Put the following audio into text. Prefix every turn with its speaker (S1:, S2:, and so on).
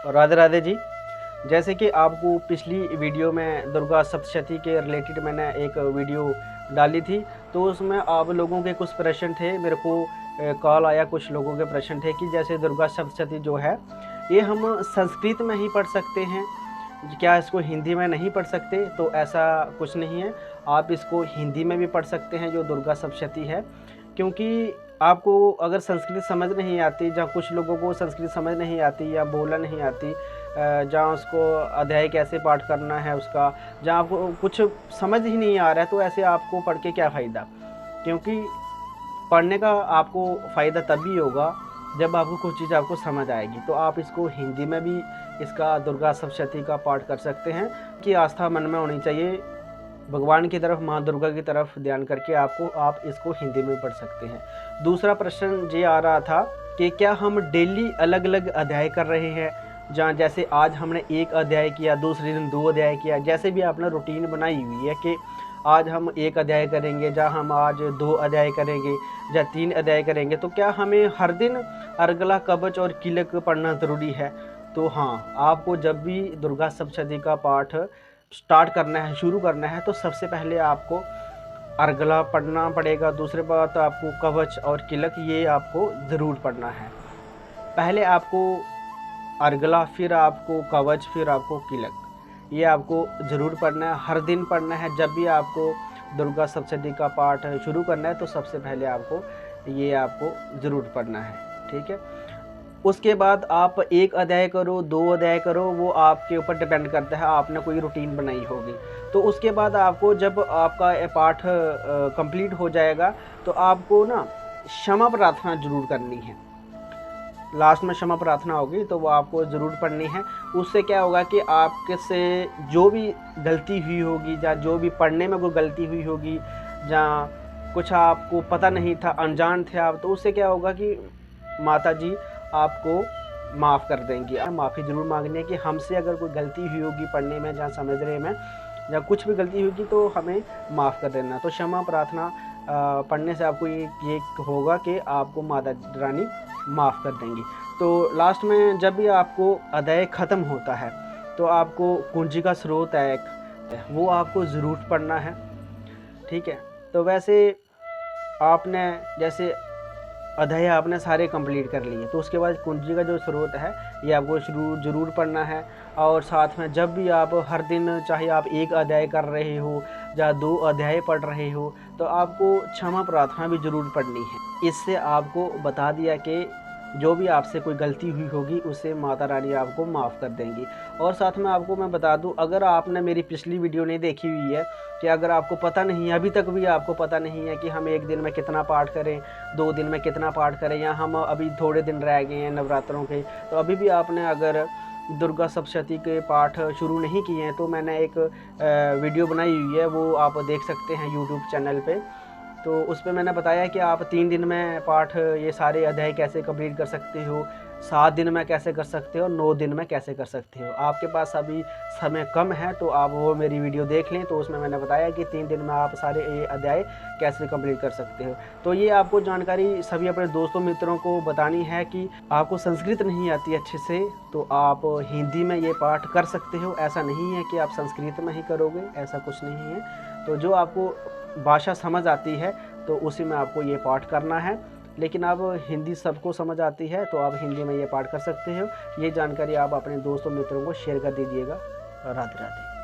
S1: राधे राधे जी। जैसे कि आपको पिछली वीडियो में दुर्गा सप्तशती के रिलेटेड मैंने एक वीडियो डाली थी, तो उसमें आप लोगों के कुछ प्रश्न थे, मेरे को कॉल आया, कुछ लोगों के प्रश्न थे कि जैसे दुर्गा सप्तशती जो है, ये हम संस्कृत में ही पढ़ सकते हैं, क्या इसको हिंदी में नहीं पढ़ सकते? तो ऐसा कुछ नहीं है, आप इसको हिंदी में भी पढ़ सकते हैं जो दुर्गा सप्तशती है। क्योंकि आपको अगर संस्कृत समझ नहीं आती, जहाँ कुछ लोगों को संस्कृत समझ नहीं आती या बोलना नहीं आती, जहाँ उसको अध्याय कैसे पाठ करना है उसका, जहाँ आपको कुछ समझ ही नहीं आ रहा है, तो ऐसे आपको पढ़ के क्या फ़ायदा? क्योंकि पढ़ने का आपको फ़ायदा तभी होगा जब आपको कुछ चीज़ आपको समझ आएगी। तो आप इसको हिंदी में भी इसका दुर्गा सप्तशती का पाठ कर सकते हैं कि आस्था मन में होनी चाहिए भगवान की तरफ, माँ दुर्गा की तरफ ध्यान करके आप इसको हिंदी में पढ़ सकते हैं। दूसरा प्रश्न ये आ रहा था कि क्या हम डेली अलग अलग अध्याय कर रहे हैं, जहाँ जैसे आज हमने एक अध्याय किया, दूसरे दिन 2 अध्याय किया, जैसे भी आपने रूटीन बनाई हुई है कि आज हम 1 अध्याय करेंगे, जहाँ हम आज 2 अध्याय करेंगे या 3 अध्याय करेंगे, तो क्या हमें हर दिन अर्गला, कवच और किलक पढ़ना ज़रूरी है? तो हाँ, आपको जब भी दुर्गा सप्तशती का पाठ स्टार्ट करना है, शुरू करना है, तो सबसे पहले आपको अर्गला पढ़ना पड़ेगा। दूसरी बात, आपको कवच और किलक ये आपको ज़रूर पढ़ना है। पहले आपको अर्गला, फिर आपको कवच, फिर आपको किलक, ये आपको ज़रूर पढ़ना है, हर दिन पढ़ना है। जब भी आपको दुर्गा सप्तशती का पाठ शुरू करना है, तो सबसे पहले आपको ज़रूर पढ़ना है, ठीक है? उसके बाद आप 1 अध्याय करो, 2 अध्याय करो, वो आपके ऊपर डिपेंड करता है, आपने कोई रूटीन बनाई होगी। तो उसके बाद आपको जब आपका ये पाठ कंप्लीट हो जाएगा, तो आपको ना क्षमा प्रार्थना ज़रूर करनी है। लास्ट में क्षमा प्रार्थना होगी, तो वो आपको ज़रूर पढ़नी है। उससे क्या होगा कि आपके से जो भी गलती हुई होगी, या जो भी पढ़ने में कोई गलती हुई होगी, जहाँ कुछ आपको पता नहीं था, अनजान थे आप, तो उससे क्या होगा कि माता जी आपको माफ़ कर देंगी। माफ़ी ज़रूर मांगनी है कि हमसे अगर कोई गलती हुई होगी पढ़ने में, जहाँ समझने में, या कुछ भी गलती होगी, तो हमें माफ़ कर देना। तो क्षमा प्रार्थना पढ़ने से आपको ये होगा कि आपको माता रानी माफ़ कर देंगी। तो लास्ट में जब भी आपको अध्याय ख़त्म होता है, तो आपको कुंजी का स्रोत है एक, वो आपको ज़रूर पढ़ना है, ठीक है? तो वैसे आपने जैसे अध्याय आपने सारे कंप्लीट कर लिए, तो उसके बाद कुंजी का जो स्रोत है, ये आपको ज़रूर पढ़ना है। और साथ में जब भी आप हर दिन, चाहे आप 1 अध्याय कर रहे हो या 2 अध्याय पढ़ रहे हो, तो आपको क्षमा प्रार्थना भी ज़रूर पढ़नी है। इससे आपको बता दिया कि जो भी आपसे कोई गलती हुई होगी, उसे माता रानी आपको माफ़ कर देंगी। और साथ में आपको मैं बता दूं, अगर आपने मेरी पिछली वीडियो नहीं देखी हुई है, कि अगर आपको पता नहीं है, अभी तक भी आपको पता नहीं है कि हम 1 दिन में कितना पाठ करें, 2 दिन में कितना पाठ करें, या हम अभी थोड़े दिन रह गए हैं नवरात्रों के, तो अभी भी आपने अगर दुर्गा सप्तशती के पाठ शुरू नहीं किए हैं, तो मैंने एक वीडियो बनाई हुई है, वो आप देख सकते हैं यूट्यूब चैनल पे। तो उस पे मैंने बताया कि आप 3 दिन में पाठ ये सारे अध्याय कैसे कंप्लीट कर सकते हो, 7 दिन में कैसे कर सकते हो, 9 दिन में कैसे कर सकते हो। आपके पास अभी समय कम है, तो आप वो मेरी वीडियो देख लें, तो उसमें मैंने बताया कि 3 दिन में आप सारे ये अध्याय कैसे कंप्लीट कर सकते हो। तो ये आपको जानकारी सभी अपने दोस्तों मित्रों को बतानी है कि आपको संस्कृत नहीं आती अच्छे से, तो आप हिंदी में ये पाठ कर सकते हो। ऐसा नहीं है कि आप संस्कृत में ही करोगे, ऐसा कुछ नहीं है। तो जो आपको भाषा समझ आती है, तो उसी में आपको ये पाठ करना है। लेकिन अब हिंदी सबको समझ आती है, तो आप हिंदी में ये पाठ कर सकते हो। ये जानकारी आप अपने दोस्तों मित्रों को शेयर कर दीजिएगा। राधे राधे।